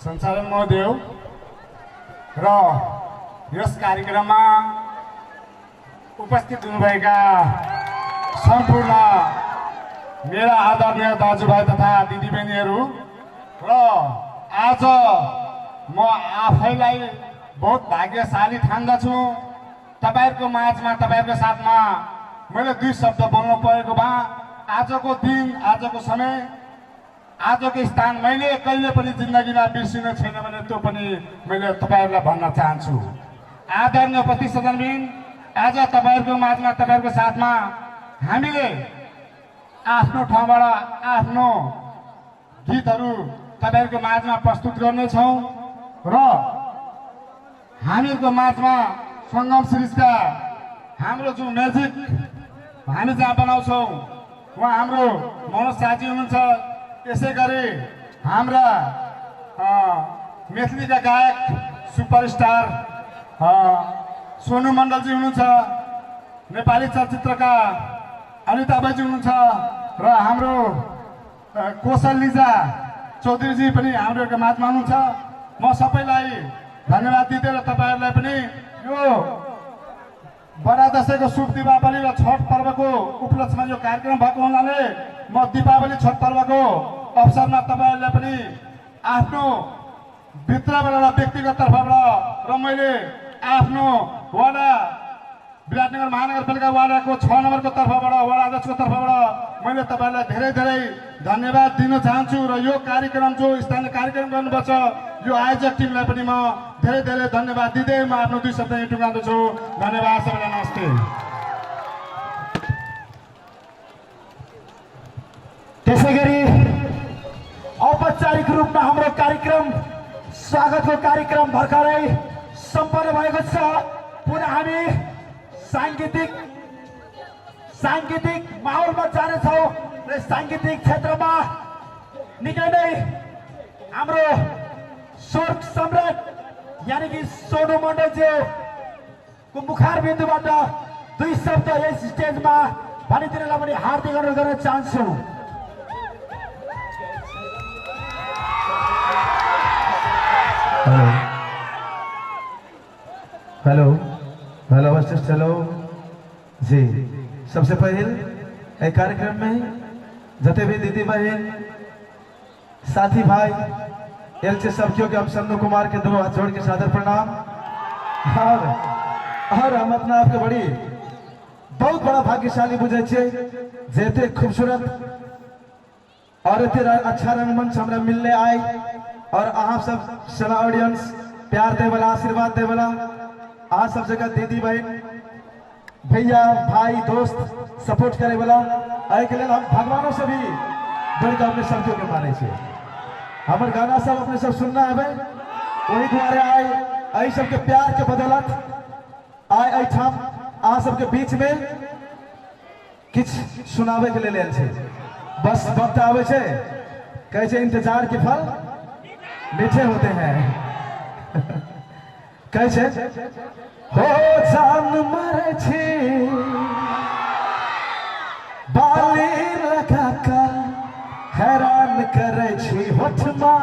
संचालन महोदय र यस कार्यक्रममा उपस्थित हुनुभएका सम्पूर्ण मेरा आदरणीय दाजुभाइ तथा दिदीबहिनीहरू र आज म आफैलाई बहुत भाग्यशाली ठान्दछु। तपाईहरुको माझमा तपाईहरुको साथमा मैले दुई शब्द बोल्नु परेको भए आजको दिन आजको समय आजको स्थान मैले कहिले पनि जिन्दगीमा बिर्सिनु छैन भने त्यो पनि मैले तपाईहरुलाई भन्न चाहन्छु। आदरणीय उपस्थित सदनबिन, आज तपाईहरुको माझमा तपाईहरुको साथमा हामीले आफ्नो ठाउँबाट आफ्नो गीतहरू तपाईहरुको माझमा प्रस्तुत गर्नेछौँ र हामीहरूको माझमा सङ्गम सिरिजका हाम्रो जो म्युजिक हामी जहाँ बनाउँछौँ उहाँ हाम्रो मनोज साजी हुनुहुन्छ। यसै गरी हाम्रा मैथिलीका गायक सुपरस्टार सोनू मण्डलजी हुनुहुन्छ। नेपाली चलचित्रका अनिता बाईजी हुनुहुन्छ र हाम्रो कौशल लिजा चौधरीजी पनि हाम्रो माझमा हुनुहुन्छ। म सबैलाई धन्यवाद दिँदै र तपाईहरुलाई पनि यो बडा दशैंको शुभ दीपावली र छठ पर्वको उपलक्ष्यमा यो कार्यक्रम भएको हुनाले म दीपावली छठ पर्वको अवसरमा तपाईहरुलाई पनि आफ्नो भित्रबाट र व्यक्तिगत तर्फबाट र मैले आफ्नो वडा विराटनगर महानगरपालिका वार्डको 6 नम्बरको तर्फबाट वडा अध्यक्षको तर्फबाट मैले तपाईहरुलाई धेरै धेरै धन्यवाद दिन चाहन्छु र यो कार्यक्रम जो स्थानीय कार्यक्रम गर्नुपर्छ यो आयोजक टिमलाई पनि म धेरै धेरै धन्यवाद दिँदै म आफ्नो दुई शब्द यही टुङ्गाउँदछु। धन्यवाद, सबैलाई नमस्ते। त्यसैगरी औपचारिक रूपमा हाम्रो कार्यक्रम स्वागतको कार्यक्रम भर्खरै सम्पन्न भएको छ। पुनः हामी सांगीतिक माहौलमा जानेछौँ र सांगीतिक क्षेत्रमा निकै नै हाम्रो स्वर्ग सम्राट यानी कि सोनू मण्डलज्यूको मुखार बिन्दुबाट दुई शब्द यस स्टेजमा भनिदिनलाई पनि हार्दिक अनुरोध गर्न चाहन्छु। हेलो हेलो अवश्य चलो जी। सबसे पहले एक कार्यक्रम में जते भी दीदी बहन साथी भाई एलचे सबकियों के हम सन्नू कुमार के दोनों हाथ जोड़ के सादर प्रणाम। और हम अपना आपके बड़ी बहुत बड़ा भाग्यशाली बुझे जेते खूबसूरत और इतने अच्छा रंगमंच हमरा मिलने आए और आप सब सला ऑडियंस प्यार दे वाला आशीर्वाद दे वाला आज सब जगह दीदी बहन भैया भाई दोस्त सपोर्ट करे वाला आए के लिए हम भगवानों से भी बढ़कर अपने शब्दों के माने छे। हमारे गाना सब अपने सब सुनना है वही द्वारे आए आई सबके प्यार के बदौलत आए ठाम आ सबके बीच में किछ सुनावे के लिए छे। बस वक्त आवे छे कहे छे इंतजार के फल मीठे होते हैं। कहे छे हो जान मरे छे बाली लगा का हैरान करे छी होठमा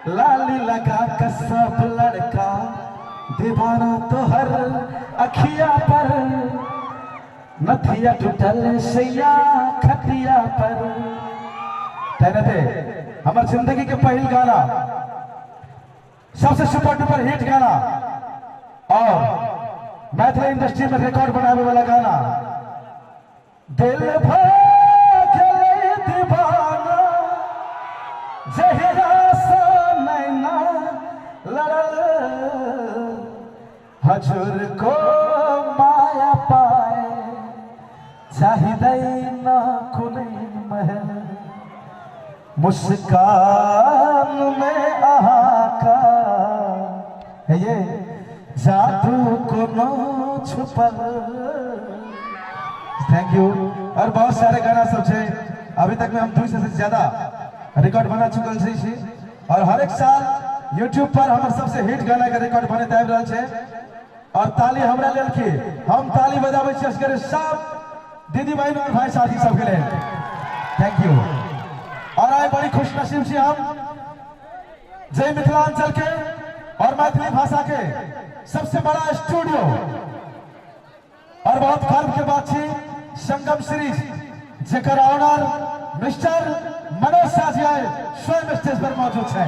लाली लगा का सब लड़का दीवाना तो हर अखिया पर नथिया टूटल सैया खटिया पर। कहते हमार जिंदगी के पहल गाना सबसे सुपर डुपर हिट गाना और मैथिली इंडस्ट्री में रिकॉर्ड बनाने वाला गाना दिल भर दीवाना जहिरा सा नैना लड़ल हजूर को माया पाए चाहिए न कुने महल मुस्कान में आका है ये जादू को न छुपल। Thank you. और बहुत सारे गाना सब है अभी तक में हम 200 से ज्यादा रिकॉर्ड बना चुकल छी और हर एक साल यूट्यूब पर हमारे सबसे हिट गाना का रिकॉर्ड बने आबि रहल छै और ताली हमरा लेल की हम ताली बजाबै छी असगर सब दीदी बहन और भाई साथी सबके लिए। Thank you. और आए बड़ी खुश नसीब से हम जय मिथिलांचल के और मैथिली भाषा के सबसे बड़ा स्टूडियो और बहुत गर्व के बात थी संगम सीरीज जेकर ऑनर मिस्टर मनोज शाह जी आए स्वयं स्टेज पर मौजूद है।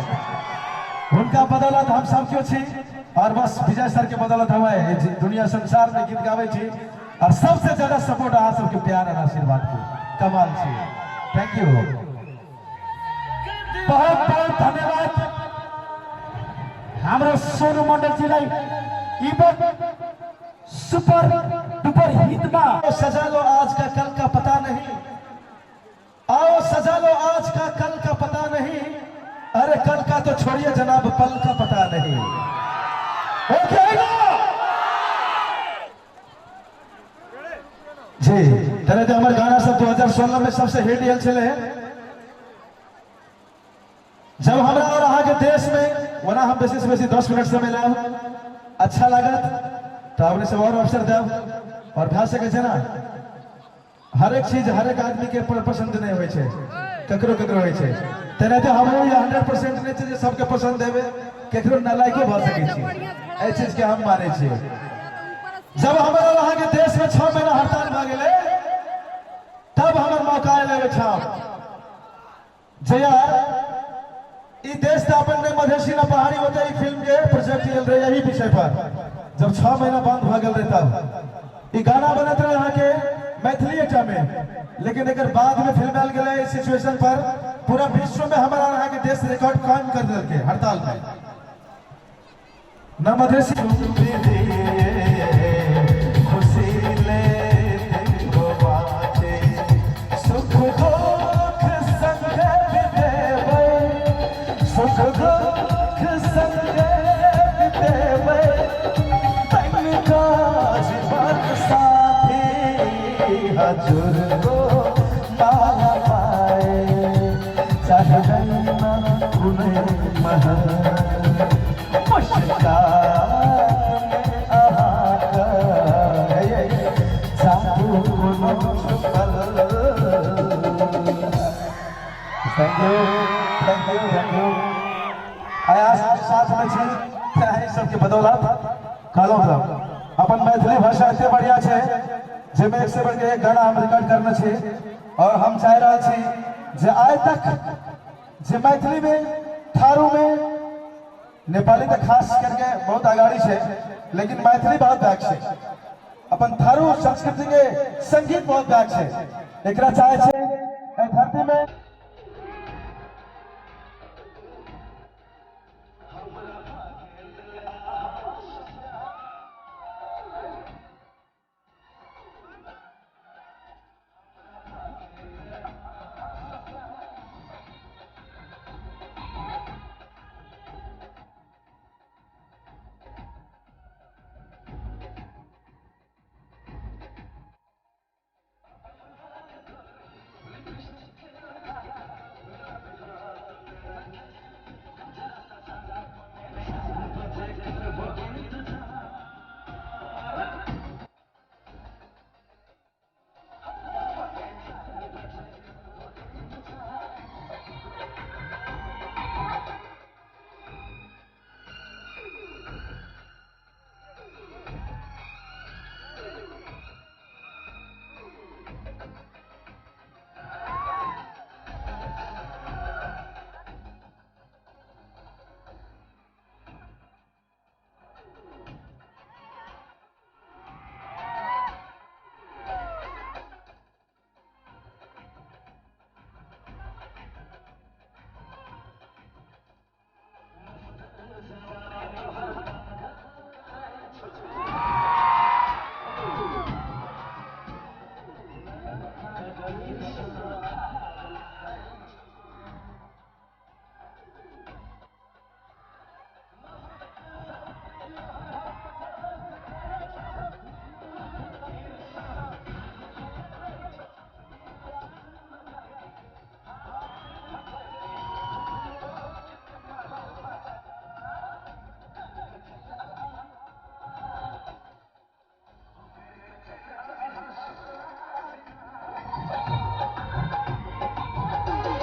उनका बदौलत हम सब क्यों छी और बस विजय सर के बदौलत हमें दुनिया संसार में गीत गावे छी और सबसे ज्यादा सपोर्ट अहाँ सबके प्यार और आशीर्वाद की कमाल छी। थैंक यू, बहुत बहुत धन्यवाद हमारे सोनू मंडल जी सुपर डुपर हिट में सजा लो आज का कल का पता नहीं, आओ सजा लो आज का कल का पता नहीं, अरे कल का तो छोड़िए जनाब पल का पता नहीं। ओके जी तरह तो हमारे गाना सब 2016 में सबसे हिट यल चले जब हमारा और अहाँ के देश में वना हम बेसी से बेसी 10 मिनट समय लाओ अच्छा लागत तो आपने सब और अवसर दे और भा सके ना हर एक चीज हर एक आदमी के पसंद नहीं होय छे ककरो ककरो होय छे तेना तो हमरो ये 100% नहीं छे जे सबके पसंद देबे केकरो नालायको भ सके छी ए चीज के हम माने छी। जब हमारा वहां के देश में 6 महीना हड़ताल भ गेले तब हमर मौका लेवे छाम जया ई देश त अपन ने मधेसी ना पहाड़ी होते ई फिल्म के प्रोजेक्ट चल रहे यही विषय पर जब 6 महीना बंद भ गेल रहे तब ई गाना बनत रहे यहाँ के मैथिली एकटा में लेकिन एक बाद में फिल्म आल गए इस सिचुएशन पर पूरा विश्व में हमारा यहाँ के देश रिकॉर्ड कायम कर दिल के हड़ताल में न मधेसी खुशी ले सुख दुख संग बितेबै सुख दुख संग बितेबै तन का जीवन साथी हजूर को माला पाए चाहे गन्ना उन्हें महल थैंक यू आया साथ में सबके बदौलत कहलो अपन मैथिली भाषा एते बढ़िया है जेमे एक से बढ़ के एक गाना हम रिकॉर्ड करना छे और हम चाह रहा छी जे आइ तक जे मैथिली में थारू में नेपाली तो खास करके बहुत आगाड़ी है लेकिन मैथिली बहुत बैक है अपन थारू संस्कृति के संगीत बहुत बैक है एकरा चाहे छे धरती में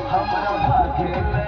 हमरा भाग्य